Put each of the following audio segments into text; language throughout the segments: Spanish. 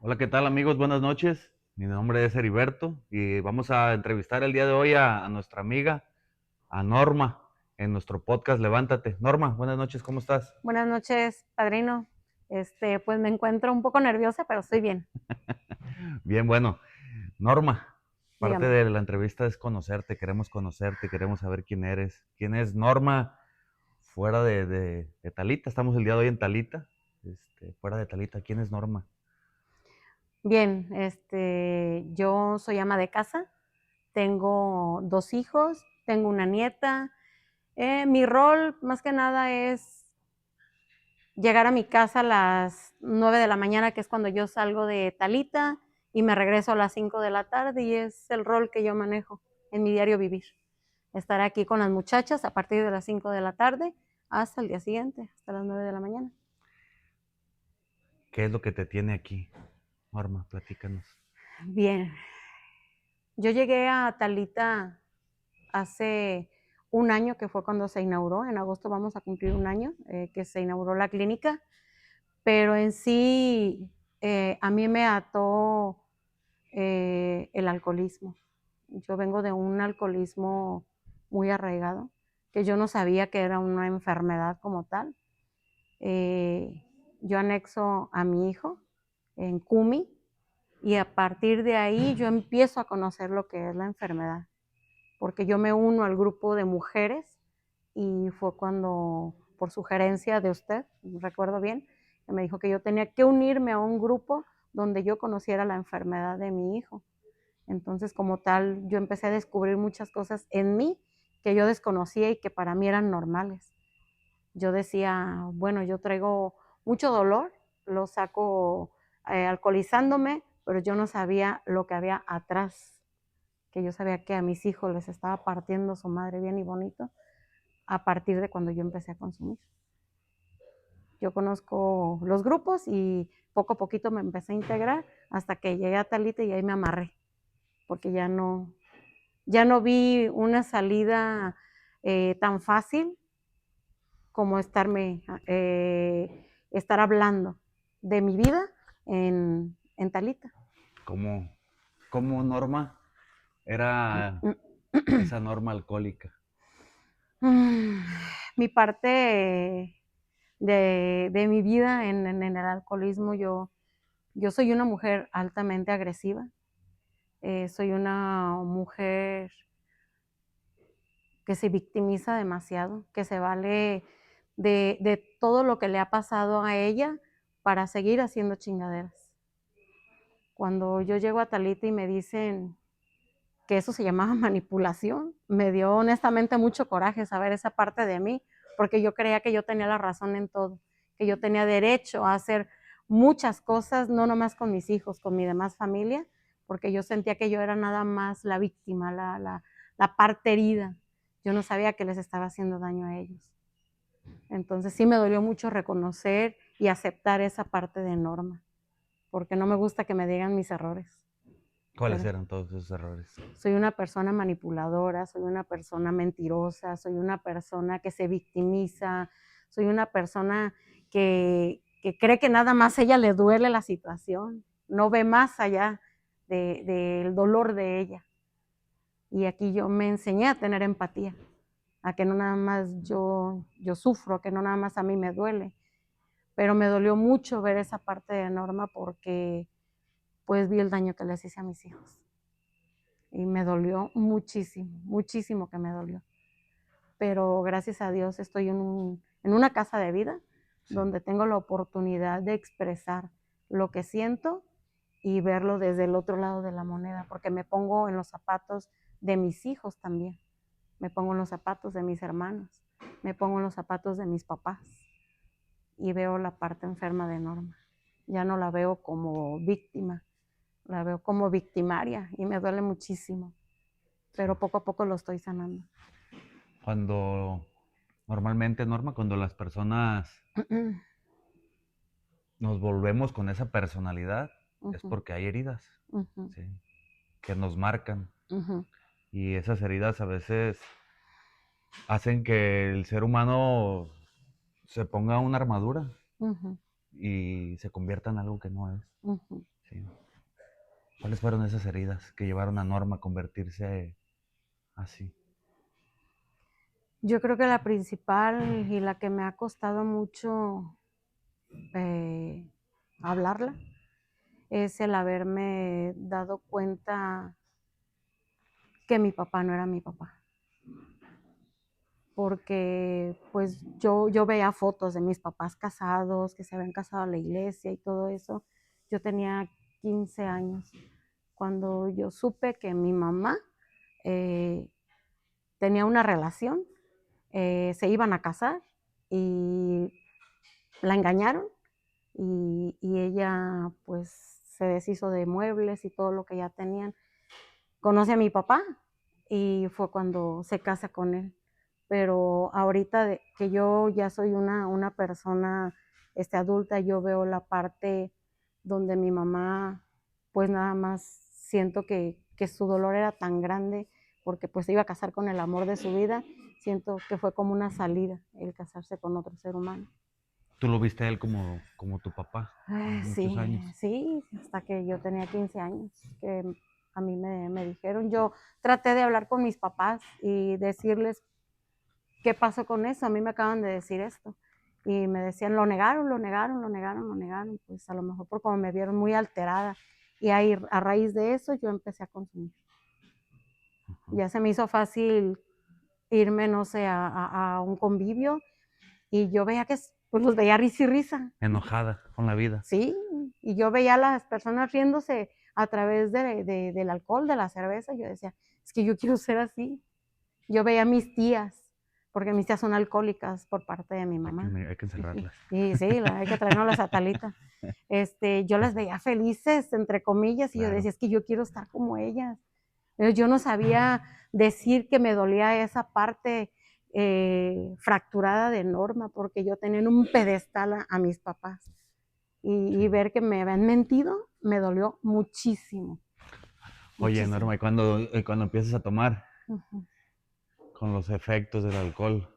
Hola, ¿qué tal amigos? Buenas noches. Mi nombre es Heriberto y vamos a entrevistar el día de hoy a nuestra amiga, a Norma, en nuestro podcast Levántate. Norma, buenas noches, ¿cómo estás? Buenas noches, padrino. Pues me encuentro un poco nerviosa, pero estoy bien. Bien, bueno. Norma, parte Dígame. de la entrevista es conocerte, queremos saber quién eres. ¿Quién es Norma fuera de Talita? Estamos el día de hoy en Talita. Fuera de Talita, ¿quién es Norma? Bien, yo soy ama de casa, tengo 2 hijos, tengo una nieta. Mi rol, más que nada, es llegar a mi casa a las 9 de la mañana, que es cuando yo salgo de Talita, y me regreso a las 5 de la tarde, y es el rol que yo manejo en mi diario vivir. Estar aquí con las muchachas a partir de las 5 de la tarde hasta el día siguiente, hasta las 9 de la mañana. ¿Qué es lo que te tiene aquí? Norma, platícanos. Bien, yo llegué a Talita hace un año, que fue cuando se inauguró. En agosto vamos a cumplir un año que se inauguró la clínica, pero en sí a mí me ató el alcoholismo. Yo vengo de un alcoholismo muy arraigado, que yo no sabía que era una enfermedad como tal. Eh, yo anexo a mi hijo en CUMI, y a partir de ahí yo empiezo a conocer lo que es la enfermedad, porque yo me uno al grupo de mujeres, y fue cuando, por sugerencia de usted, recuerdo bien, que me dijo que yo tenía que unirme a un grupo donde yo conociera la enfermedad de mi hijo. Entonces, como tal, yo empecé a descubrir muchas cosas en mí que yo desconocía y que para mí eran normales. Yo decía, bueno, yo traigo mucho dolor, lo saco alcoholizándome, pero yo no sabía lo que había atrás, que yo sabía que a mis hijos les estaba partiendo su madre bien y bonito a partir de cuando yo empecé a consumir. Yo conozco los grupos y poco a poquito me empecé a integrar hasta que llegué a Talita, y ahí me amarré, porque ya no vi una salida tan fácil como estar hablando de mi vida en Talita. ¿Cómo, cómo Norma era esa Norma alcohólica? Mi parte de mi vida en el alcoholismo, yo soy una mujer altamente agresiva. Soy una mujer que se victimiza demasiado, que se vale de todo lo que le ha pasado a ella para seguir haciendo chingaderas. Cuando yo llego a Talita y me dicen que eso se llamaba manipulación, me dio honestamente mucho coraje saber esa parte de mí, porque yo creía que yo tenía la razón en todo, que yo tenía derecho a hacer muchas cosas, no nomás con mis hijos, con mi demás familia, porque yo sentía que yo era nada más la víctima, la parte herida. Yo no sabía que les estaba haciendo daño a ellos. Entonces sí me dolió mucho reconocer y aceptar esa parte de Norma, porque no me gusta que me digan mis errores. ¿Cuáles Pero eran todos esos errores? soy una persona manipuladora, soy una persona mentirosa, soy una persona que se victimiza, soy una persona que cree que nada más a ella le duele la situación, no ve más allá del dolor de ella. Y aquí yo me enseñé a tener empatía, a que no nada más yo sufro, que no nada más a mí me duele. Pero me dolió mucho ver esa parte de Norma, porque pues vi el daño que les hice a mis hijos. Y me dolió muchísimo, muchísimo que me dolió. Pero gracias a Dios estoy en una casa de vida Sí. donde tengo la oportunidad de expresar lo que siento y verlo desde el otro lado de la moneda, porque me pongo en los zapatos de mis hijos también, me pongo en los zapatos de mis hermanos, me pongo en los zapatos de mis papás, y veo la parte enferma de Norma. Ya no la veo como víctima, la veo como victimaria, y me duele muchísimo, Sí. pero poco a poco lo estoy sanando. Cuando normalmente, Norma, cuando las personas nos volvemos con esa personalidad, es Ujú, porque hay heridas, ujú, ¿sí? Que nos marcan. ujú, Y esas heridas a veces hacen que el ser humano se ponga una armadura ujú, y se convierta en algo que no es. ujú. Sí. ¿Cuáles fueron esas heridas que llevaron a Norma a convertirse así? Yo creo que la principal y la que me ha costado mucho hablarla es el haberme dado cuenta que mi papá no era mi papá. Porque pues yo veía fotos de mis papás casados, que se habían casado a la iglesia y todo eso. Yo tenía 15 años cuando yo supe que mi mamá eh, tenía una relación, se iban a casar y la engañaron y ella pues se deshizo de muebles y todo lo que ya tenían. Conoce a mi papá y fue cuando se casa con él. Pero ahorita que yo ya soy una persona adulta, yo veo la parte donde mi mamá, pues nada más siento que su dolor era tan grande porque pues se iba a casar con el amor de su vida, siento que fue como una salida el casarse con otro ser humano. ¿Tú lo viste a él como tu papá muchos Sí, años? sí, hasta que yo tenía 15 años, que a mí me dijeron, yo traté de hablar con mis papás y decirles qué pasó con eso, a mí me acaban de decir esto. Y me decían, lo negaron, lo negaron, lo negaron, lo negaron, pues a lo mejor por como me vieron muy alterada. Y ahí, a raíz de eso yo empecé a consumir. Ajá. Ya se me hizo fácil irme, no sé, a un convivio y yo veía que pues los veía risa y risa. Enojada con la vida. Sí, y yo veía a las personas riéndose a través del alcohol, de la cerveza, y yo decía, es que yo quiero ser así. Yo veía a mis tías, porque mis tías son alcohólicas por parte de mi mamá. Hay que encerrarlas. Y sí, hay que traernos a Talita. Yo las veía felices, entre comillas, y yo Claro. decía, es que yo quiero estar como ellas. Pero yo no sabía decir que me dolía esa parte fracturada de Norma, porque yo tenía en un pedestal a mis papás. Y ver que me habían mentido me dolió muchísimo. Oye, Muchísimo. Norma, y cuando empiezas a tomar Ujú. con los efectos del alcohol,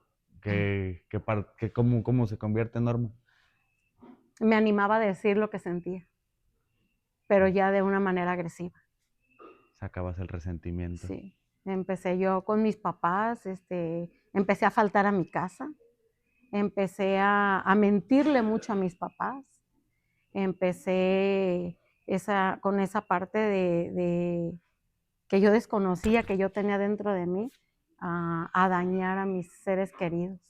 cómo se convierte en Norma? Me animaba a decir lo que sentía, pero ya de una manera agresiva. Sacabas el resentimiento. Sí. Empecé yo con mis papás, empecé a faltar a mi casa, empecé a mentirle mucho a mis papás, empecé con esa parte que yo desconocía, que yo tenía dentro de mí, a dañar a mis seres queridos.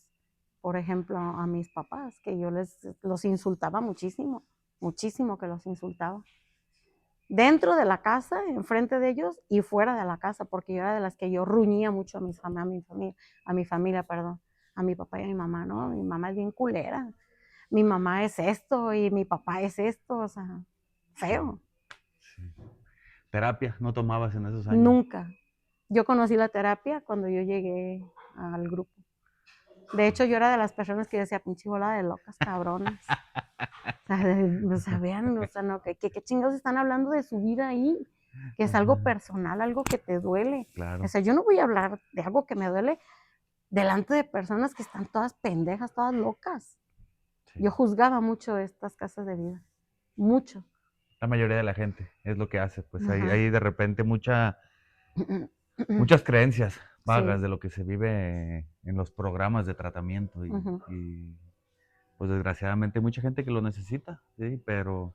Por ejemplo, a mis papás, que yo los insultaba muchísimo, muchísimo que los insultaba. Dentro de la casa, enfrente de ellos y fuera de la casa, porque yo era de las que yo ruñía mucho a mi familia, perdón, a mi papá y a mi mamá, ¿no? Mi mamá es bien culera, mi mamá es esto y mi papá es esto, o sea, feo. Sí. ¿Terapia no tomabas en esos años? Nunca. Yo conocí la terapia cuando yo llegué al grupo. De hecho, yo era de las personas que decía, pinche bola de locas, cabronas. Vean, no, ¿qué chingados están hablando de su vida ahí? Que es algo personal, algo que te duele. Claro. O sea, yo no voy a hablar de algo que me duele delante de personas que están todas pendejas, todas locas. Sí. Yo juzgaba mucho estas casas de vida, mucho. La mayoría de la gente es lo que hace, pues Ajá. hay de repente muchas creencias vagas Sí. de lo que se vive en los programas de tratamiento y, pues desgraciadamente hay mucha gente que lo necesita, ¿sí? Pero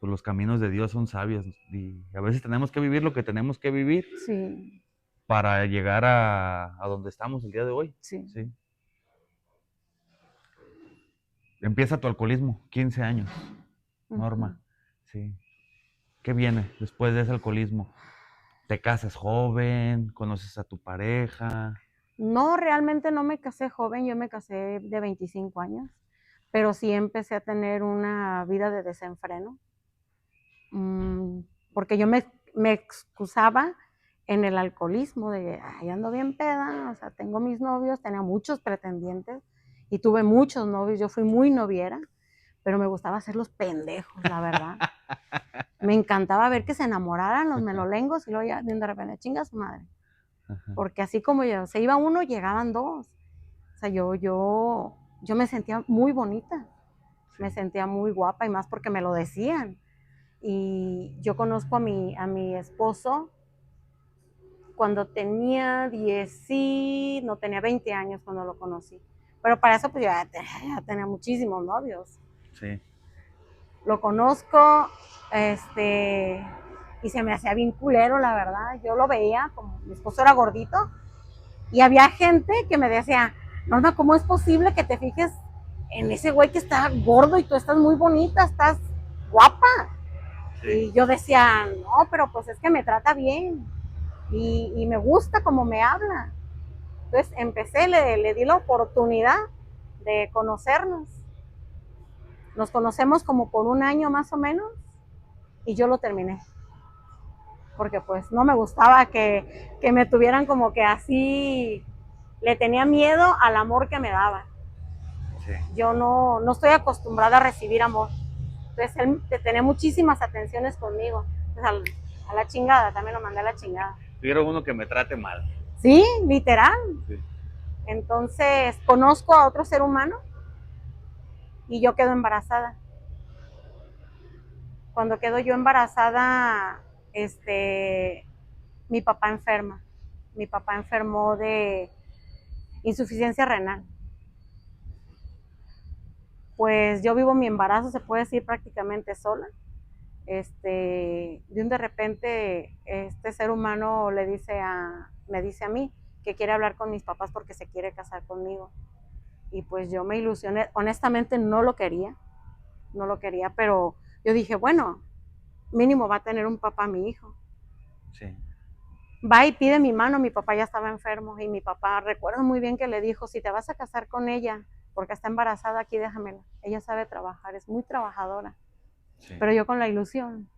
pues, los caminos de Dios son sabios y a veces tenemos que vivir lo que tenemos que vivir Sí, para llegar a donde estamos el día de hoy, sí. ¿sí? Empieza tu alcoholismo, 15 años, Norma, sí. ¿Qué viene después de ese alcoholismo? ¿Te casas joven? ¿Conoces a tu pareja? No, realmente no me casé joven, yo me casé de 25 años, pero sí empecé a tener una vida de desenfreno, porque yo me excusaba en el alcoholismo de, ay, ando bien peda, o sea, tengo mis novios, tenía muchos pretendientes y tuve muchos novios, yo fui muy noviera, pero me gustaba hacer los pendejos, la verdad. Me encantaba ver que se enamoraran los melolengos y luego ya de repente, chinga su madre. Ajá. Porque así como se iba uno, llegaban dos. O sea, yo me sentía muy bonita, Sí. me sentía muy guapa y más porque me lo decían. Y yo conozco a mi esposo cuando tenía 10, no tenía 20 años cuando lo conocí. Pero para eso pues ya tenía muchísimos novios. Sí. Lo conozco, y se me hacía bien culero, la verdad. Yo lo veía, como mi esposo era gordito, y había gente que me decía, Norma, ¿cómo es posible que te fijes en ese güey que está gordo y tú estás muy bonita, estás guapa? Sí. Y yo decía, no, pero pues es que me trata bien y me gusta como me habla. Entonces empecé, le di la oportunidad de conocernos. Nos conocemos como por un año más o menos y yo lo terminé. Porque pues no me gustaba que me tuvieran como que así, le tenía miedo al amor que me daba. Sí. Yo no estoy acostumbrada a recibir amor. Entonces él tenía muchísimas atenciones conmigo. Entonces a la chingada, también lo mandé a la chingada. Quiero uno que me trate mal. Sí, literal. Sí. Entonces conozco a otro ser humano y yo quedo embarazada. Cuando quedo yo embarazada, mi papá enferma. Mi papá enfermó de insuficiencia renal. Pues yo vivo mi embarazo, se puede decir, prácticamente sola. De repente, este ser humano me dice a mí que quiere hablar con mis papás porque se quiere casar conmigo. Y pues yo me ilusioné, honestamente no lo quería, pero yo dije, bueno, mínimo va a tener un papá mi hijo. Sí. Va y pide mi mano, mi papá ya estaba enfermo y mi papá, recuerdo muy bien que le dijo, si te vas a casar con ella, porque está embarazada, aquí déjamela, ella sabe trabajar, es muy trabajadora. Sí. Pero yo con la ilusión,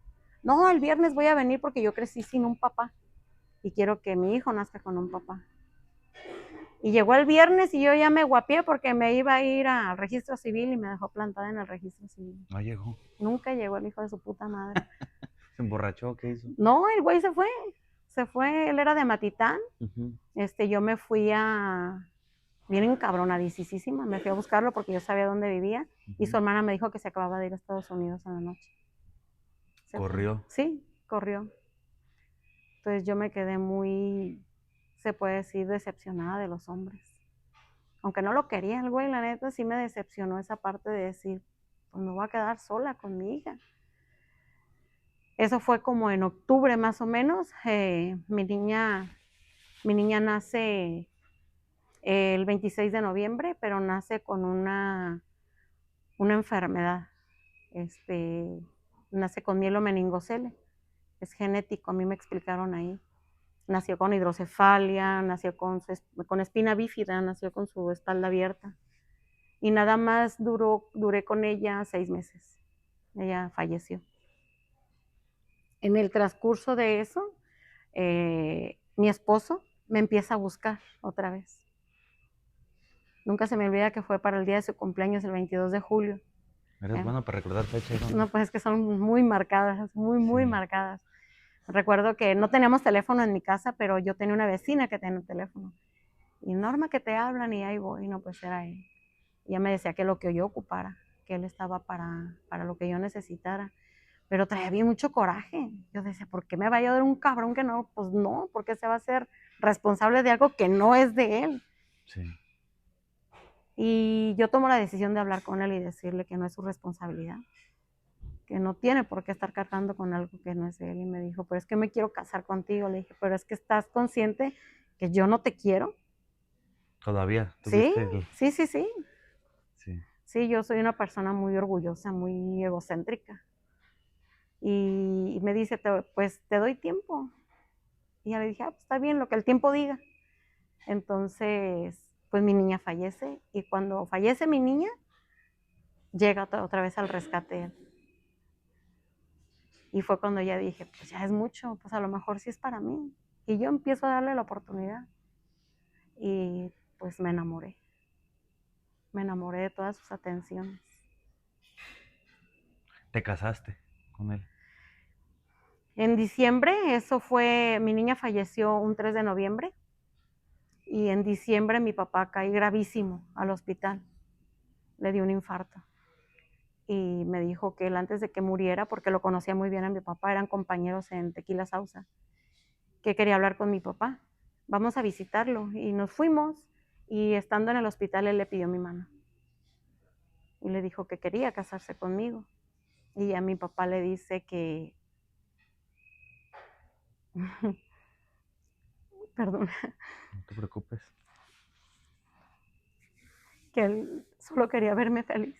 no, el viernes voy a venir porque yo crecí sin un papá y quiero que mi hijo nazca con un papá. Y llegó el viernes y yo ya me guapié porque me iba a ir al registro civil y me dejó plantada en el registro civil. No llegó. Nunca llegó el hijo de su puta madre. ¿Se emborrachó? ¿Qué hizo? No, el güey se fue, él era de Matitán. Yo me fui bien encabronadísima, me fui a buscarlo porque yo sabía dónde vivía y su hermana me dijo que se acababa de ir a Estados Unidos en la noche. ¿Corrió? Sí, corrió. Entonces yo me quedé muy, se puede decir, decepcionada de los hombres. Aunque no lo quería el güey, la neta sí me decepcionó esa parte de decir, pues me voy a quedar sola con mi hija. Eso fue como en octubre más o menos. Mi niña nace el 26 de noviembre, pero nace con una enfermedad. Nace con mielomeningocele. Es genético, a mí me explicaron ahí. Nació con hidrocefalia, nació con espina bífida, nació con su espalda abierta. Y nada más duré con ella 6 meses. Ella falleció. En el transcurso de eso, mi esposo me empieza a buscar otra vez. Nunca se me olvida que fue para el día de su cumpleaños, el 22 de julio. ¿Eres bueno para recordar fechas? No, pues es que son muy marcadas, muy marcadas. Recuerdo que no teníamos teléfono en mi casa, pero yo tenía una vecina que tenía un teléfono. Y Norma, que te hablan, y ahí voy, no, pues era él. Y ella me decía que lo que yo ocupara, que él estaba para lo que yo necesitara. Pero traía bien mucho coraje. Yo decía, ¿por qué me va a ayudar un cabrón que no? Pues no, porque se va a ser responsable de algo que no es de él. Sí. Y yo tomo la decisión de hablar con él y decirle que no es su responsabilidad, que no tiene por qué estar cargando con algo que no es de él. Y me dijo, pero es que me quiero casar contigo. Le dije, pero es que estás consciente que yo no te quiero. ¿Todavía? Sí. Sí, yo soy una persona muy orgullosa, muy egocéntrica. Y me dice, pues te doy tiempo. Y ya le dije, pues está bien, lo que el tiempo diga. Entonces, pues mi niña fallece. Y cuando fallece mi niña, llega otra vez al rescate él. Y fue cuando ya dije, pues ya es mucho, pues a lo mejor sí es para mí. Y yo empiezo a darle la oportunidad. Y pues me enamoré. Me enamoré de todas sus atenciones. ¿Te casaste con él? En diciembre, mi niña falleció un 3 de noviembre. Y en diciembre mi papá cae gravísimo al hospital. Le dio un infarto. y me dijo que él antes de que muriera, porque lo conocía muy bien a mi papá, eran compañeros en Tequila Sauza, que quería hablar con mi papá. Vamos a visitarlo. Y nos fuimos y estando en el hospital él le pidió mi mano y le dijo que quería casarse conmigo. Y a mi papá le dice que, perdón, No te preocupes. que él solo quería verme feliz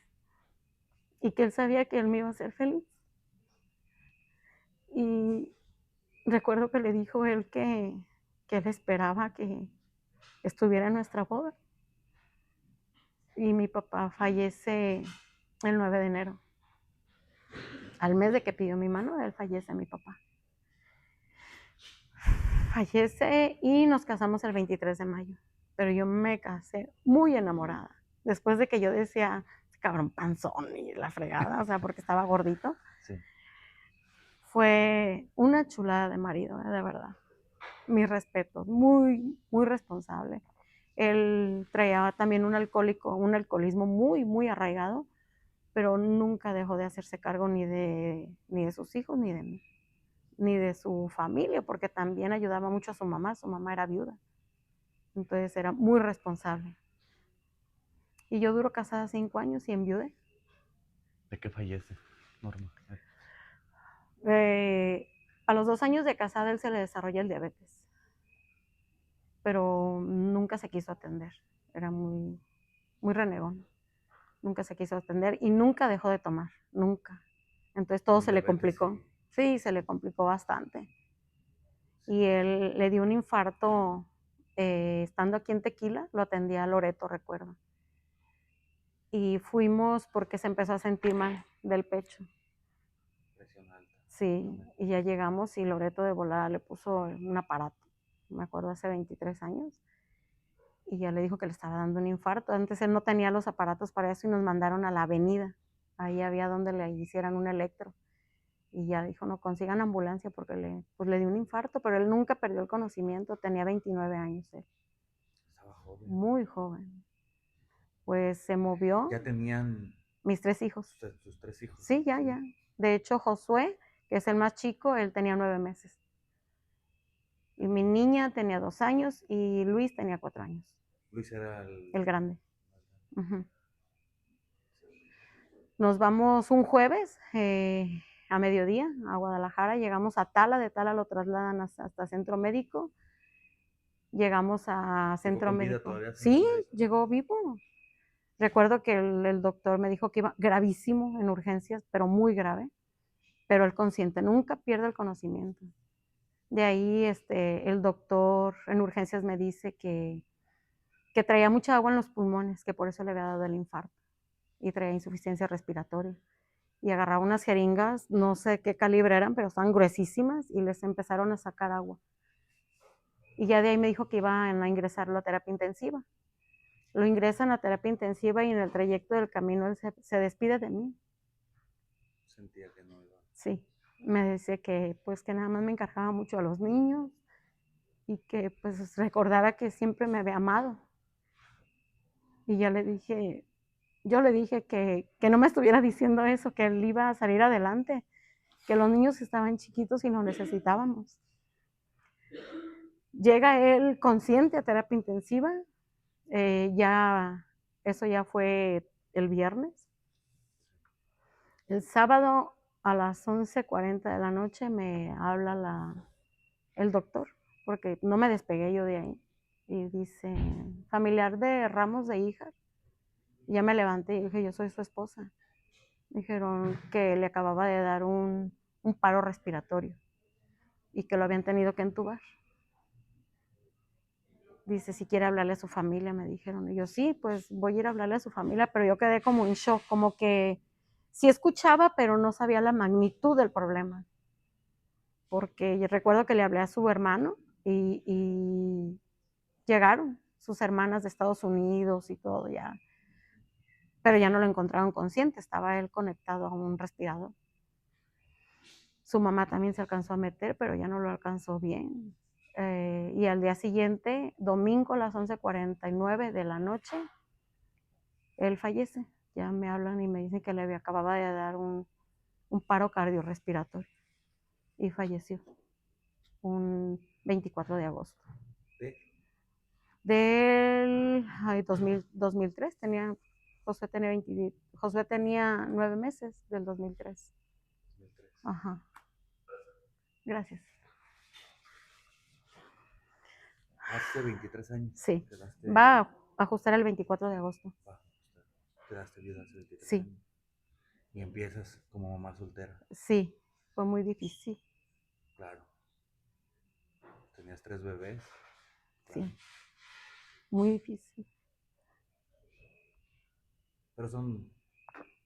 y que él sabía que él me iba a hacer feliz. Y recuerdo que le dijo él que él esperaba que estuviera en nuestra boda. Y mi papá fallece el 9 de enero. Al mes de que pidió mi mano, él fallece mi papá. Fallece y nos casamos el 23 de mayo. Pero yo me casé muy enamorada. Después de que yo decía, cabrón panzón y la fregada, o sea, porque estaba gordito. Sí. Fue una chulada de marido, de verdad. Mis respetos, muy, muy responsable. Él traía también un alcoholismo muy, muy arraigado, pero nunca dejó de hacerse cargo ni de sus hijos, ni de su familia, porque también ayudaba mucho a su mamá era viuda. Entonces era muy responsable. Y yo duro casada 5 años y enviudé. ¿De qué fallece, Norma? A los 2 años de casada él se le desarrolla el diabetes, pero nunca se quiso atender. Era muy, muy renegón. Nunca se quiso atender y nunca dejó de tomar, nunca. Entonces todo se le complicó. Sí, se le complicó bastante. Y él le dio un infarto estando aquí en Tequila, lo atendía a Loreto, recuerdo. Y fuimos porque se empezó a sentir mal del pecho. Presión alta. Sí, y ya llegamos y Loreto de volada le puso un aparato, me acuerdo hace 23 años, y ya le dijo que le estaba dando un infarto. Antes él no tenía los aparatos para eso y nos mandaron a la avenida. Ahí había donde le hicieran un electro. Y ya dijo, no, consigan ambulancia porque le dio un infarto, pero él nunca perdió el conocimiento, tenía 29 años él. Estaba joven. Muy joven. Pues se movió. Ya tenían mis 3 hijos. Sus 3 hijos. Sí, ya. De hecho, Josué, que es el más chico, él tenía 9 meses. Y mi niña tenía 2 años y Luis tenía 4 años. Luis era el grande. Nos vamos un jueves a mediodía a Guadalajara, llegamos a Tala, de Tala lo trasladan hasta Centro Médico, llegamos a Centro Médico. Sí, llegó vivo. Recuerdo que el doctor me dijo que iba gravísimo en urgencias, pero muy grave, pero el consciente nunca pierde el conocimiento. De ahí el doctor en urgencias me dice que traía mucha agua en los pulmones, que por eso le había dado el infarto, y traía insuficiencia respiratoria. Y agarraba unas jeringas, no sé qué calibre eran, pero estaban gruesísimas, y les empezaron a sacar agua. Y ya de ahí me dijo que iban a ingresarlo a terapia intensiva. Lo ingresan a terapia intensiva y en el trayecto del camino él se despide de mí. Sentía que no iba. Sí, me dice que pues que nada más me encargaba mucho a los niños y que pues recordara que siempre me había amado. Y yo le dije que no me estuviera diciendo eso, que él iba a salir adelante, que los niños estaban chiquitos y lo necesitábamos. Llega él consciente a terapia intensiva, eso ya fue el viernes. El sábado a las 11:40 de la noche me habla el doctor, porque no me despegué yo de ahí, y dice, familiar de Ramos de Híjar. Ya me levanté y dije, yo soy su esposa. Dijeron que le acababa de dar un paro respiratorio y que lo habían tenido que entubar. Dice, si quiere hablarle a su familia, me dijeron. Y yo, sí, pues voy a ir a hablarle a su familia, pero yo quedé como en shock, como que sí escuchaba, pero no sabía la magnitud del problema. Porque yo recuerdo que le hablé a su hermano y llegaron sus hermanas de Estados Unidos y todo ya. Pero ya no lo encontraron consciente, estaba él conectado a un respirador. Su mamá también se alcanzó a meter, pero ya no lo alcanzó bien. Y al día siguiente, domingo a las 11:49 de la noche, él fallece. ya me hablan y me dicen que le acababa de dar un paro cardiorrespiratorio y falleció un 24 de agosto. ¿Sí? Del 2003, Josué tenía 9 meses del 2003. 2003. Ajá. Gracias. Hace 23 años. Sí. Quedaste, Va a ajustar el 24 de agosto. Quedaste viuda hace 23 Sí. años. Y empiezas como mamá soltera. Sí, fue muy difícil. Claro. Tenías 3 bebés. Claro. Sí. Muy difícil. Pero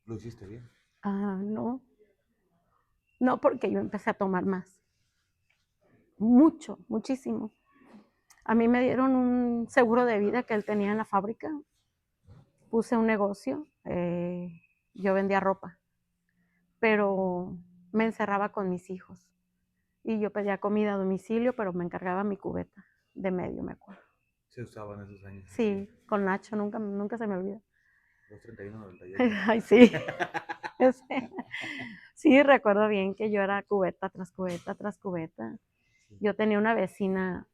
lo hiciste bien. No. No, porque yo empecé a tomar más. Mucho, muchísimo. A mí me dieron un seguro de vida que él tenía en la fábrica. Puse un negocio. Yo vendía ropa. Pero me encerraba con mis hijos. Y yo pedía comida a domicilio, pero me encargaba mi cubeta de medio, me acuerdo. Se usaban esos años. Sí, con Nacho, nunca se me olvida. 231.98. Ay, sí. Sí, recuerdo bien que yo era cubeta tras cubeta tras cubeta. Sí. Yo tenía una vecina,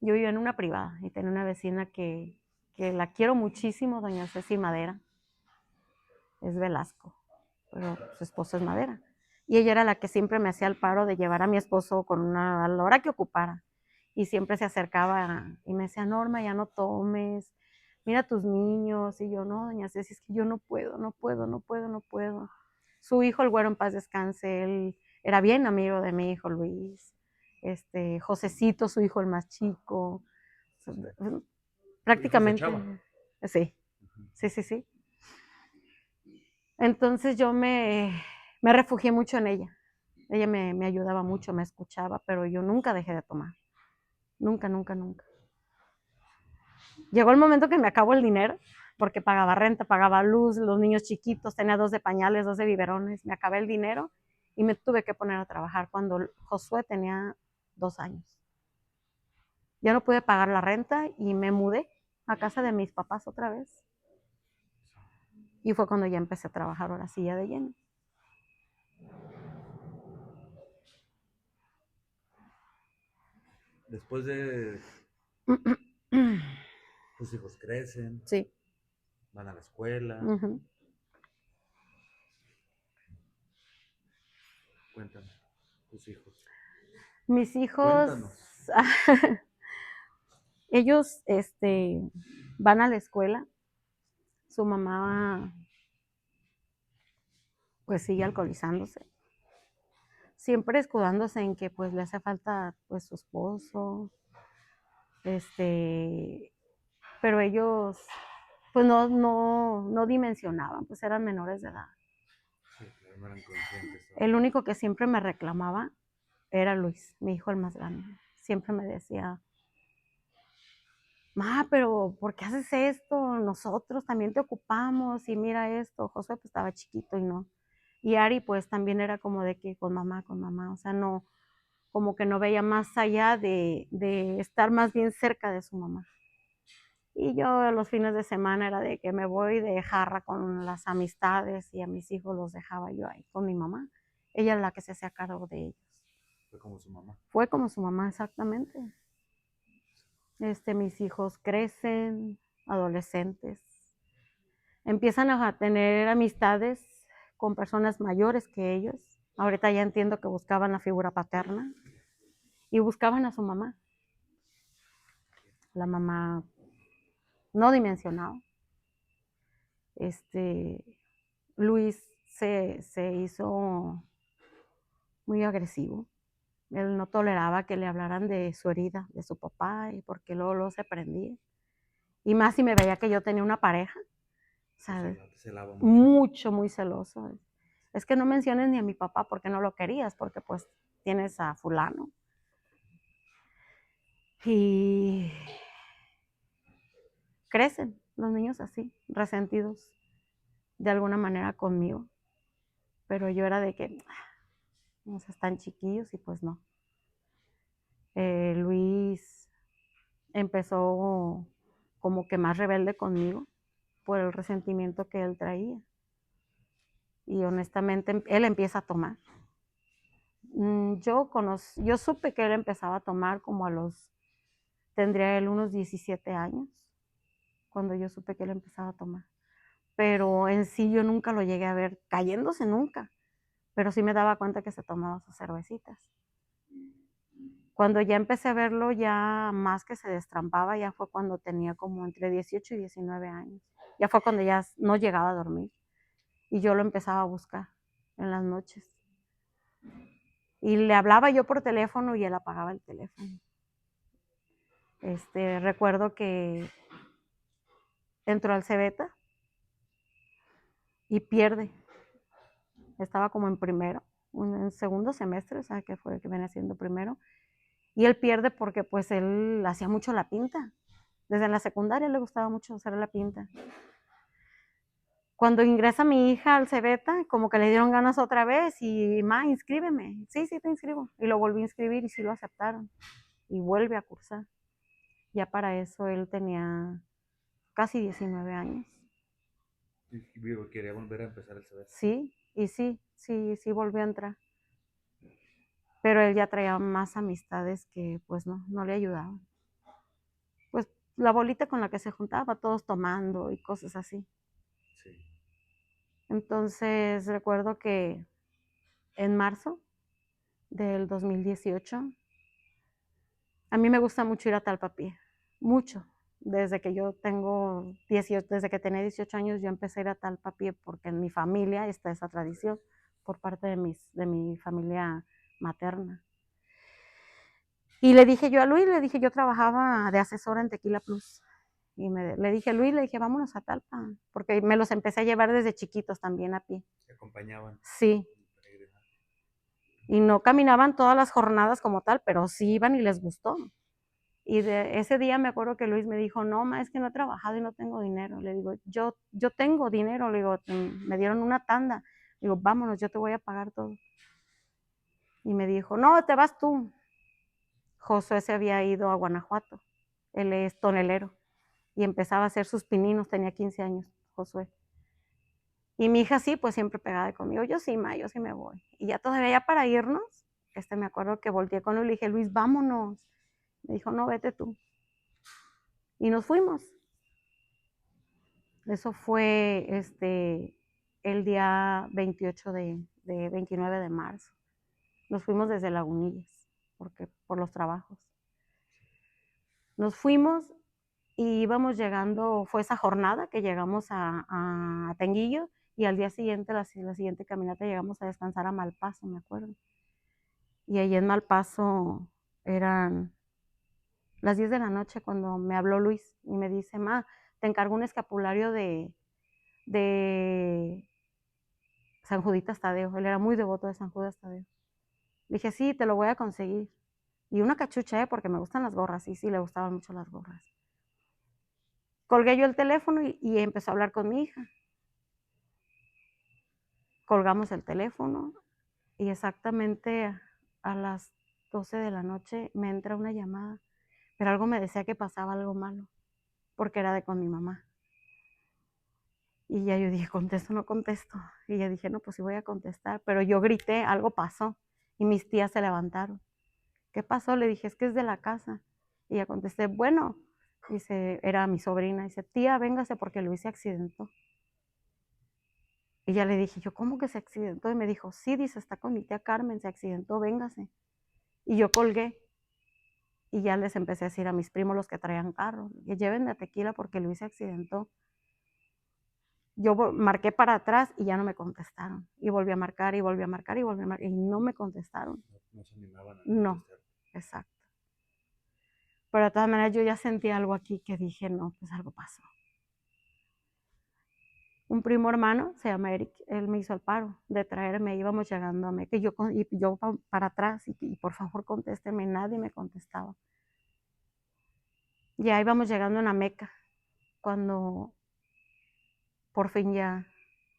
yo vivía en una privada y tenía una vecina que la quiero muchísimo, doña Ceci Madera. Es Velasco, pero su esposo es Madera. Y ella era la que siempre me hacía el paro de llevar a mi esposo a la hora que ocupara. Y siempre se acercaba y me decía, Norma, ya no tomes, mira a tus niños. Y yo, no, doña Ceci, es que yo no puedo. Su hijo, el güero en paz descanse, él era bien amigo de mi hijo Luis. Josecito, su hijo el más chico. Prácticamente. Sí. Sí. Entonces yo me refugié mucho en ella. Ella me ayudaba mucho, me escuchaba, pero yo nunca dejé de tomar. Nunca. Llegó el momento que me acabó el dinero, porque pagaba renta, pagaba luz, los niños chiquitos, tenía 2 de pañales, 2 de biberones, me acabé el dinero y me tuve que poner a trabajar cuando Josué tenía 2 años. Ya no pude pagar la renta y me mudé a casa de mis papás otra vez. Y fue cuando ya empecé a trabajar ahora sí ya de lleno. Después de tus hijos crecen, Sí. van a la escuela. Cuéntame, tus hijos. Mis hijos, Cuéntanos. ellos van a la escuela. Su mamá pues sigue alcoholizándose. Siempre escudándose en que pues le hace falta pues su esposo. Pero ellos pues no dimensionaban, pues eran menores de edad. Sí, no eran conscientes. El único que siempre me reclamaba era Luis, mi hijo el más grande. Siempre me decía, ma, pero ¿por qué haces esto? Nosotros también te ocupamos y mira esto. Josué pues estaba chiquito y no. Y Ari pues también era como de que con mamá, o sea, no, como que no veía más allá de estar más bien cerca de su mamá. Y yo los fines de semana era de que me voy de jarra con las amistades y a mis hijos los dejaba yo ahí con mi mamá. Ella es la que se hacía cargo de ellos. Fue como su mamá. Fue como su mamá, exactamente. Mis hijos crecen, adolescentes, empiezan a tener amistades con personas mayores que ellos. Ahorita ya entiendo que buscaban la figura paterna y buscaban a su mamá. La mamá no dimensionaba. Luis se hizo muy agresivo. Él no toleraba que le hablaran de su herida, de su papá, y porque luego se prendía. Y más si me veía que yo tenía una pareja, ¿sabes? Mucho, muy celoso. Es que no menciones ni a mi papá porque no lo querías, porque pues tienes a fulano. Y crecen los niños así, resentidos de alguna manera conmigo. Pero yo era de que, o sea, están chiquillos y pues no. Luis empezó como que más rebelde conmigo por el resentimiento que él traía. Y honestamente, él empieza a tomar. Yo supe que él empezaba a tomar como tendría él unos 17 años, cuando yo supe que él empezaba a tomar. Pero en sí yo nunca lo llegué a ver cayéndose, nunca. Pero sí me daba cuenta que se tomaba sus cervecitas. Cuando ya empecé a verlo, ya más que se destrampaba, ya fue cuando tenía como entre 18 y 19 años. Ya fue cuando ya no llegaba a dormir. Y yo lo empezaba a buscar en las noches. Y le hablaba yo por teléfono y él apagaba el teléfono. Recuerdo que entró al Cebeta y pierde. Estaba como en primero, en segundo semestre, o sea, que fue el que viene siendo primero. Y él pierde porque pues él hacía mucho la pinta. Desde la secundaria le gustaba mucho hacer la pinta. Cuando ingresa mi hija al Cebeta, como que le dieron ganas otra vez y, inscríbeme. Sí, sí, te inscribo. Y lo volví a inscribir y sí lo aceptaron. Y vuelve a cursar. Ya para eso él tenía casi 19 años. Y quería volver a empezar el Cebeta. Sí, y sí volvió a entrar. Pero él ya traía más amistades que pues no le ayudaban. Pues la bolita con la que se juntaba, todos tomando y cosas así. Sí. Entonces recuerdo que en marzo del 2018, a mí me gusta mucho ir a Talpapié, mucho. Desde que desde que tenía 18 años yo empecé a ir a Talpapié porque en mi familia está esa tradición por parte de mi familia materna. Y le dije yo a Luis, yo trabajaba de asesora en Tequila Plus. Y le dije a Luis, vámonos a Talpa, porque me los empecé a llevar desde chiquitos también a pie. ¿Te acompañaban? Sí. Y no caminaban todas las jornadas como tal, pero sí iban y les gustó. Y de ese día me acuerdo que Luis me dijo, no, ma, es que no he trabajado y no tengo dinero. Le digo, yo tengo dinero, le digo, me dieron una tanda. Le digo, vámonos, yo te voy a pagar todo. Y me dijo, no, te vas tú. Josué se había ido a Guanajuato, él es tonelero, y empezaba a hacer sus pininos, tenía 15 años, Josué. Y mi hija sí, pues siempre pegada conmigo, yo sí, ma, yo sí me voy. Y ya todavía ya para irnos, me acuerdo que volteé con él y le dije, Luis, vámonos. Me dijo, no, vete tú. Y nos fuimos. Eso fue el día 28 de 29 de marzo. Nos fuimos desde Lagunillas, por los trabajos. Nos fuimos y íbamos llegando, fue esa jornada que llegamos a Tenguillo y al día siguiente, la siguiente caminata, llegamos a descansar a Malpaso, me acuerdo. Y allí en Malpaso eran las 10 de la noche cuando me habló Luis y me dice, ma, te encargo un escapulario de San Juditas Tadeo. Él era muy devoto de San Judas Tadeo. Le dije, sí, te lo voy a conseguir. Y una cachucha, porque me gustan las gorras. Y sí, le gustaban mucho las gorras. Colgué yo el teléfono y empezó a hablar con mi hija. Colgamos el teléfono y exactamente a las 12 de la noche me entra una llamada, pero algo me decía que pasaba algo malo, porque era con mi mamá. Y ya yo dije, ¿contesto o no contesto? Y ya dije, no, pues sí voy a contestar, pero yo grité, algo pasó, y mis tías se levantaron. ¿Qué pasó? Le dije, es que es de la casa. Y ya contesté, bueno, era mi sobrina, dice, tía, véngase porque Luis se accidentó. Y ya le dije, yo, ¿cómo que se accidentó? Y me dijo, sí, dice, está con mi tía Carmen, se accidentó, véngase. Y yo colgué. Y ya les empecé a decir a mis primos, los que traían carro, que llévenme a Tequila porque Luis se accidentó. Yo marqué para atrás y ya no me contestaron. Y volví a marcar y volví a marcar y volví a marcar y no me contestaron. No se animaban a No, contestar. exacto. Pero de todas maneras yo ya sentí algo aquí que dije, no, pues algo pasó. Un primo hermano, se llama Eric, él me hizo el paro de traerme, íbamos llegando a Meca y yo para atrás y por favor contésteme, nadie me contestaba. Ya íbamos llegando a Meca cuando por fin ya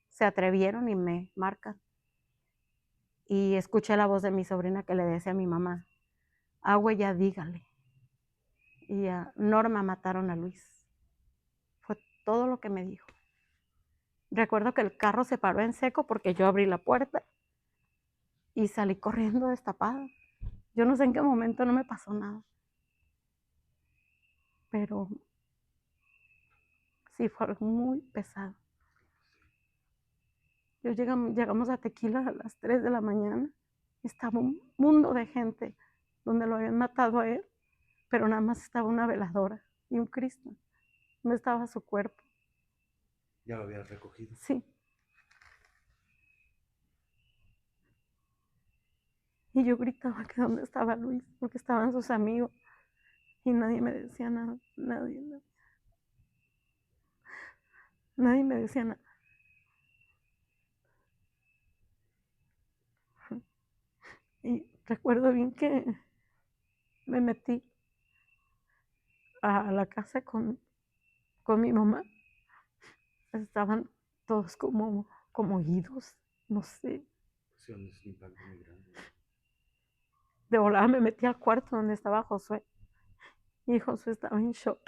se atrevieron y me marcan. Y escuché la voz de mi sobrina que le decía a mi mamá, agua ya dígale. Y a Norma mataron a Luis. Fue todo lo que me dijo. Recuerdo que el carro se paró en seco porque yo abrí la puerta y salí corriendo destapada. Yo no sé en qué momento no me pasó nada, pero sí fue algo muy pesado. Llegamos a Tequila a las 3 de la mañana. Estaba un mundo de gente donde lo habían matado a él, pero nada más estaba una veladora y un Cristo. No estaba su cuerpo. ¿Ya lo habías recogido? Sí. Y yo gritaba que dónde estaba Luis, porque estaban sus amigos. Y nadie me decía nada. Nadie me decía nada. Y recuerdo bien que me metí a la casa con mi mamá. Estaban todos como idos, no sé. Sí, es un impacto muy grande. De volada me metí al cuarto donde estaba Josué. Y Josué estaba en shock.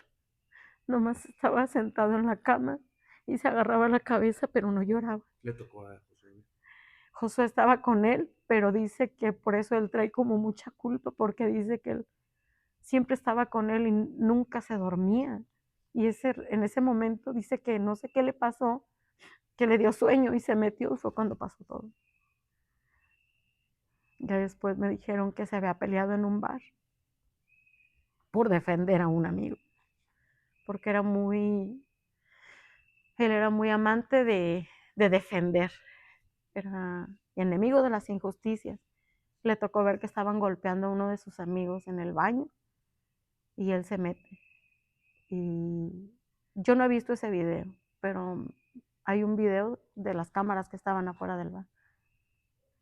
Nomás estaba sentado en la cama y se agarraba la cabeza, pero no lloraba. Le tocó a Josué. Josué estaba con él, pero dice que por eso él trae como mucha culpa, porque dice que él siempre estaba con él y nunca se dormía. Y en ese momento dice que no sé qué le pasó, que le dio sueño y se metió y fue cuando pasó todo. Ya después me dijeron que se había peleado en un bar por defender a un amigo, porque él era muy amante de defender, era enemigo de las injusticias. Le tocó ver que estaban golpeando a uno de sus amigos en el baño y él se mete. Y yo no he visto ese video, pero hay un video de las cámaras que estaban afuera del bar.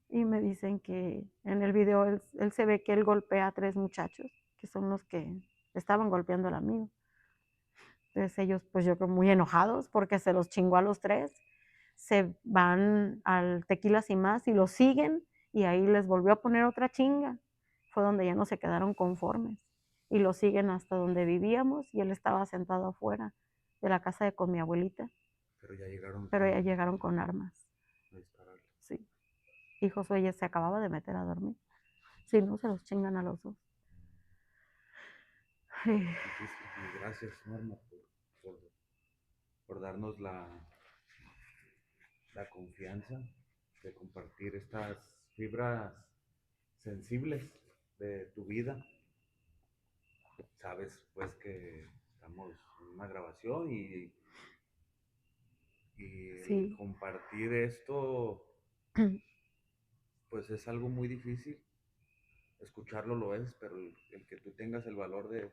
Y me dicen que en el video él se ve que él golpea a 3 muchachos, que son los que estaban golpeando al amigo. Entonces ellos, pues yo creo, muy enojados porque se los chingó a los 3, se van al Tequilas y Más y los siguen y ahí les volvió a poner otra chinga. Fue donde ya no se quedaron conformes y lo siguen hasta donde vivíamos y él estaba sentado afuera de la casa con mi abuelita. Pero ya llegaron con armas. Sí. Y Josué ya se acababa de meter a dormir. Si no, se los chingan a los dos. Y gracias, Norma, por darnos la confianza de compartir estas fibras sensibles de tu vida. Sabes, pues, que estamos en una grabación y sí. Compartir esto, pues es algo muy difícil. Escucharlo lo es, pero el que tú tengas el valor de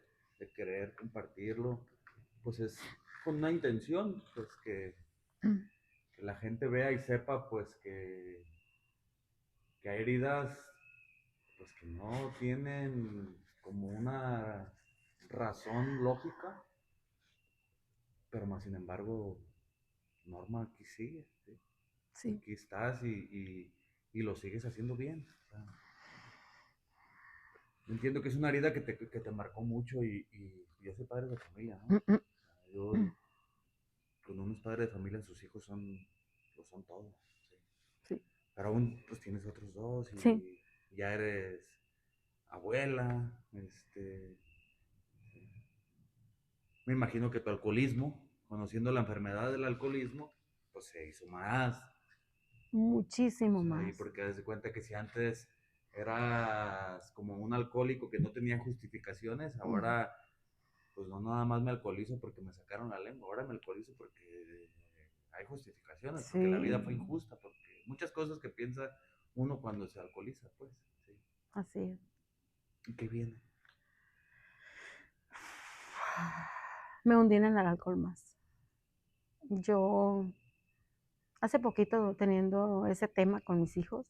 querer compartirlo, pues es con una intención, pues que la gente vea y sepa, pues que hay heridas, pues que no tienen como una razón lógica, pero más sin embargo, Norma aquí sigue, ¿sí? Sí. Aquí estás y lo sigues haciendo bien. O sea, entiendo que es una herida que te marcó mucho y yo soy padre de familia, ¿no? Yo, cuando uno es padre de familia, sus hijos lo son todo. ¿Sí? Sí. Pero aún pues tienes otros 2 y sí. Ya eres abuela, me imagino que tu alcoholismo, conociendo la enfermedad del alcoholismo, pues se hizo más. Muchísimo más. Y porque das cuenta que si antes eras como un alcohólico que no tenía justificaciones, ahora pues no nada más me alcoholizo porque me sacaron la lengua, ahora me alcoholizo porque hay justificaciones, sí. Porque la vida fue injusta, porque muchas cosas que piensa uno cuando se alcoholiza, pues. Sí. Así es. ¿Y qué viene? Me hundí en el alcohol más. Yo hace poquito teniendo ese tema con mis hijos,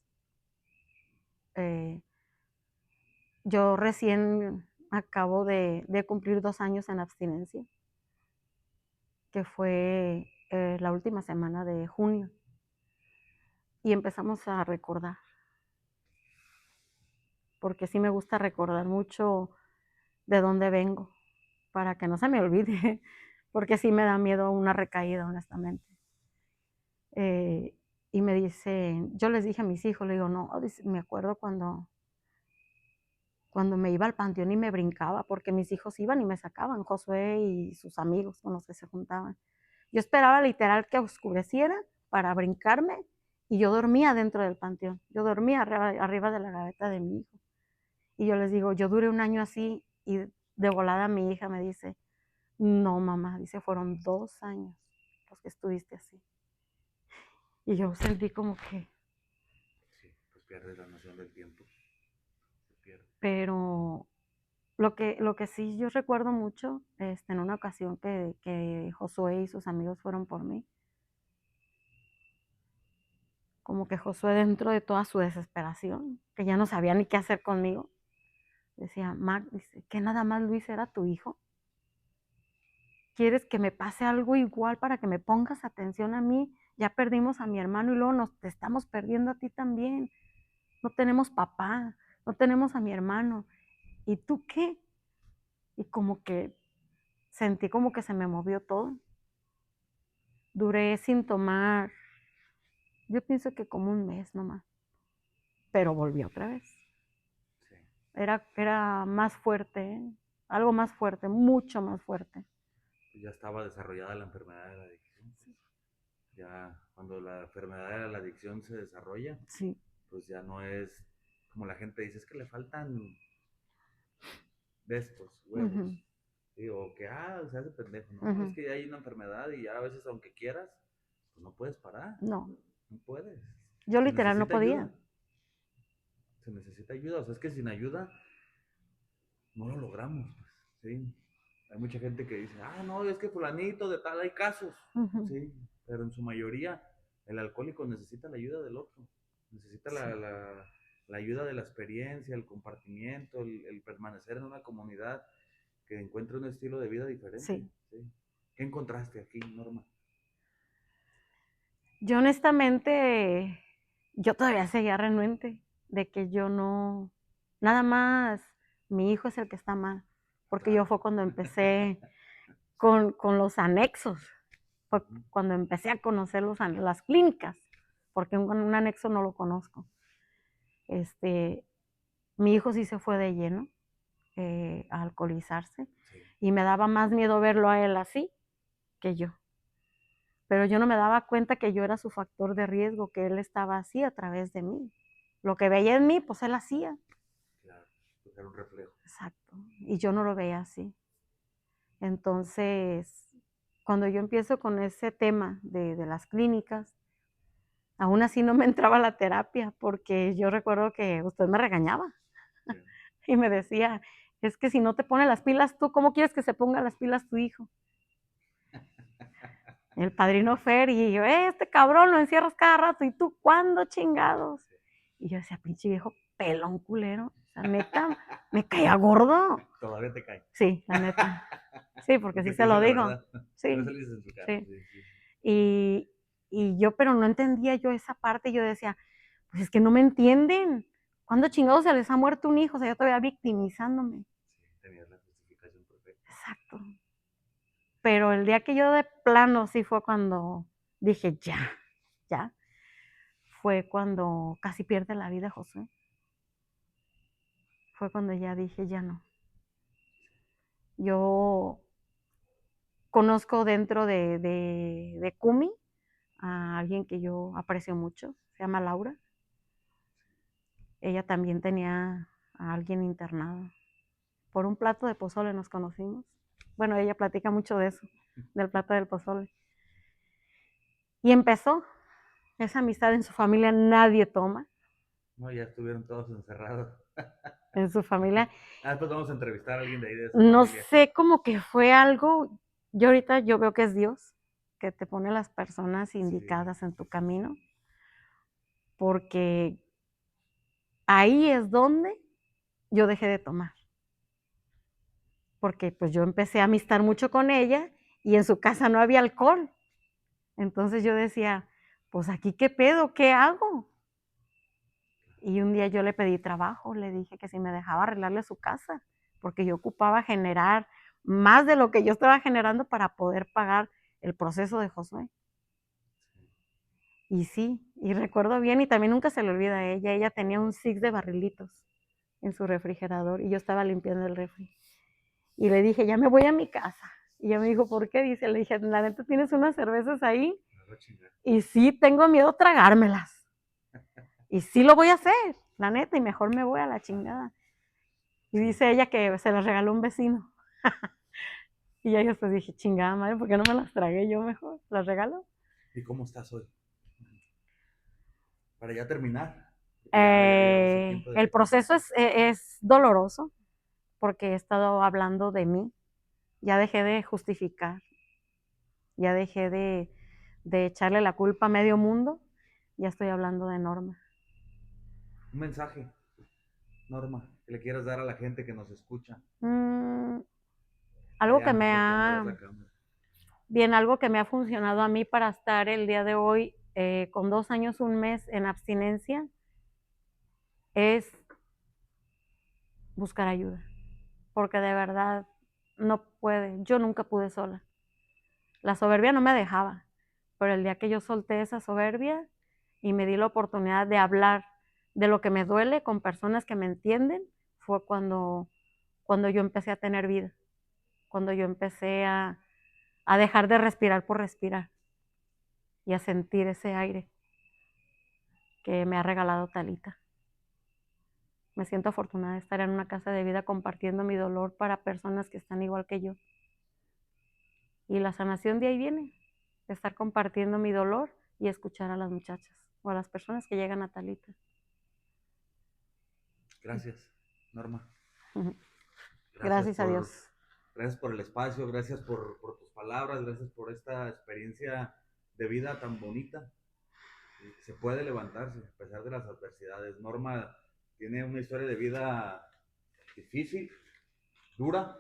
yo recién acabo de cumplir 2 años en abstinencia, que fue la última semana de junio, y empezamos a recordar, porque sí me gusta recordar mucho de dónde vengo, para que no se me olvide, porque sí me da miedo una recaída, honestamente. Y me dice, yo les dije a mis hijos, le digo, no, me acuerdo cuando me iba al panteón y me brincaba, porque mis hijos iban y me sacaban, Josué y sus amigos con los que se juntaban. Yo esperaba literal que oscureciera para brincarme y yo dormía dentro del panteón. Yo dormía arriba de la gaveta de mi hijo. Y yo les digo, yo duré un año así y de volada mi hija me dice, no mamá, dice, fueron 2 años los que estuviste así. Y yo sentí como que... Sí, pues pierdes la noción del tiempo. Se pierde. Pero lo que sí yo recuerdo mucho, en una ocasión que Josué y sus amigos fueron por mí, como que Josué dentro de toda su desesperación, que ya no sabía ni qué hacer conmigo, decía, Mac, dice, ¿que nada más Luis era tu hijo? ¿Quieres que me pase algo igual para que me pongas atención a mí? Ya perdimos a mi hermano y luego te estamos perdiendo a ti también. No tenemos papá, no tenemos a mi hermano. ¿Y tú qué? Y como que sentí como que se me movió todo. Duré sin tomar, yo pienso que como un mes nomás, pero volví otra vez. Sí. Era más fuerte, algo más fuerte, mucho más fuerte. Ya estaba desarrollada la enfermedad de la adicción. Ya cuando la enfermedad de la adicción se desarrolla, Sí. pues ya no es como la gente dice, es que le faltan de estos huevos. Uh-huh. ¿Sí? O que, se hace pendejo. No, Uh-huh. es que ya hay una enfermedad y ya a veces aunque quieras, pues no puedes parar. No. No puedes. Yo Se literal no necesita podía. ayuda. Se necesita ayuda. O sea, es que sin ayuda no lo logramos. Pues, ¿sí? Hay mucha gente que dice, no, es que fulanito de tal, hay casos. Uh-huh. Sí, pero en su mayoría el alcohólico necesita la ayuda del otro. Necesita Sí. la ayuda de la experiencia, el compartimiento, el permanecer en una comunidad que encuentre un estilo de vida diferente. Sí. ¿Sí? ¿Qué encontraste aquí, Norma? Yo honestamente, yo todavía seguía renuente de que yo no, nada más mi hijo es el que está mal, porque yo fue cuando empecé con los anexos, fue cuando empecé a conocer las clínicas, porque un anexo no lo conozco. Mi hijo sí se fue de lleno a alcoholizarse, sí, y me daba más miedo verlo a él así que yo. Pero yo no me daba cuenta que yo era su factor de riesgo, que él estaba así a través de mí. Lo que veía en mí, pues él hacía. Claro, pues era un reflejo. Exacto. Y yo no lo veía así. Entonces, cuando yo empiezo con ese tema de las clínicas, aún así no me entraba la terapia, porque yo recuerdo que usted me regañaba. Sí. Y me decía, es que si no te pone las pilas tú, ¿cómo quieres que se ponga las pilas tu hijo? El padrino Fer, y yo, este cabrón lo encierras cada rato, ¿y tú cuándo, chingados? Y yo decía, pinche viejo pelón culero, o sea, neta, me caía gordo. ¿Todavía te cae? Sí, la neta. Sí, porque sí se lo digo. Sí, sí. Y yo, pero no entendía yo esa parte, yo decía, pues es que no me entienden. ¿Cuándo chingados se les ha muerto un hijo? O sea, yo todavía victimizándome. Sí, tenías la justificación perfecta. Exacto. Pero el día que yo de plano sí fue cuando dije, ya, fue cuando casi pierde la vida Josué. Fue cuando ya dije, ya no. Yo conozco dentro de Kumi a alguien que yo aprecio mucho, se llama Laura. Ella también tenía a alguien internado. Por un plato de pozole nos conocimos. Bueno, ella platica mucho de eso, del plato del pozole. Y empezó esa amistad. En su familia nadie toma. No, ya estuvieron todos encerrados. En su familia. Después vamos a entrevistar a alguien de ahí de su No familia. sé, como que fue algo, yo ahorita yo veo que es Dios, que te pone las personas indicadas en tu camino, porque ahí es donde yo dejé de tomar. Porque pues yo empecé a amistar mucho con ella y en su casa no había alcohol. Entonces yo decía, pues aquí qué pedo, ¿qué hago? Y un día yo le pedí trabajo, le dije que si me dejaba arreglarle su casa, porque yo ocupaba generar más de lo que yo estaba generando para poder pagar el proceso de Josué. Y sí, y recuerdo bien, y también nunca se le olvida a ella tenía un six de barrilitos en su refrigerador y yo estaba limpiando el refri. Y le dije, ya me voy a mi casa. Y ella me dijo, ¿por qué? Dice, le dije, la neta, ¿tienes unas cervezas ahí? Y sí, tengo miedo a tragármelas. Y sí lo voy a hacer, la neta, y mejor me voy a la chingada. Y dice ella que se las regaló un vecino. Y ya después dije, chingada madre, ¿por qué no me las tragué yo mejor? ¿Las regalo? ¿Y cómo estás hoy? Para ya terminar. Ya llevamos el tiempo El proceso es doloroso porque he estado hablando de mí. Ya dejé de justificar. Ya dejé de echarle la culpa a medio mundo. Ya estoy hablando de Norma. Un mensaje, Norma, que le quieras dar a la gente que nos escucha. Algo que Allá, me volteando a ver ha... la cámara. Bien, algo que me ha funcionado a mí para estar el día de hoy con 2 años, 1 mes en abstinencia es buscar ayuda. Porque de verdad no puede. Yo nunca pude sola. La soberbia no me dejaba. Pero el día que yo solté esa soberbia y me di la oportunidad de hablar de lo que me duele con personas que me entienden, fue cuando yo empecé a tener vida. Cuando yo empecé a dejar de respirar por respirar y a sentir ese aire que me ha regalado Talita. Me siento afortunada de estar en una casa de vida compartiendo mi dolor para personas que están igual que yo. Y la sanación de ahí viene, de estar compartiendo mi dolor y escuchar a las muchachas o a las personas que llegan a Talita. Gracias, Norma. Gracias a Dios. Gracias por el espacio, gracias por tus palabras, gracias por esta experiencia de vida tan bonita. Se puede levantarse a pesar de las adversidades. Norma tiene una historia de vida difícil, dura,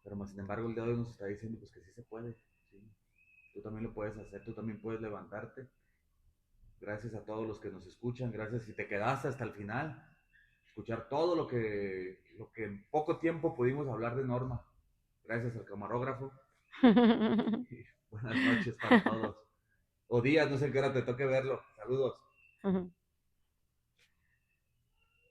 pero más sin embargo el día de hoy nos está diciendo pues que sí se puede. ¿Sí? Tú también lo puedes hacer, tú también puedes levantarte. Gracias a todos los que nos escuchan, gracias si te quedaste hasta el final, escuchar todo lo que en poco tiempo pudimos hablar de Norma. Gracias al camarógrafo. Y buenas noches para todos. O días, no sé qué hora te toque verlo. Saludos.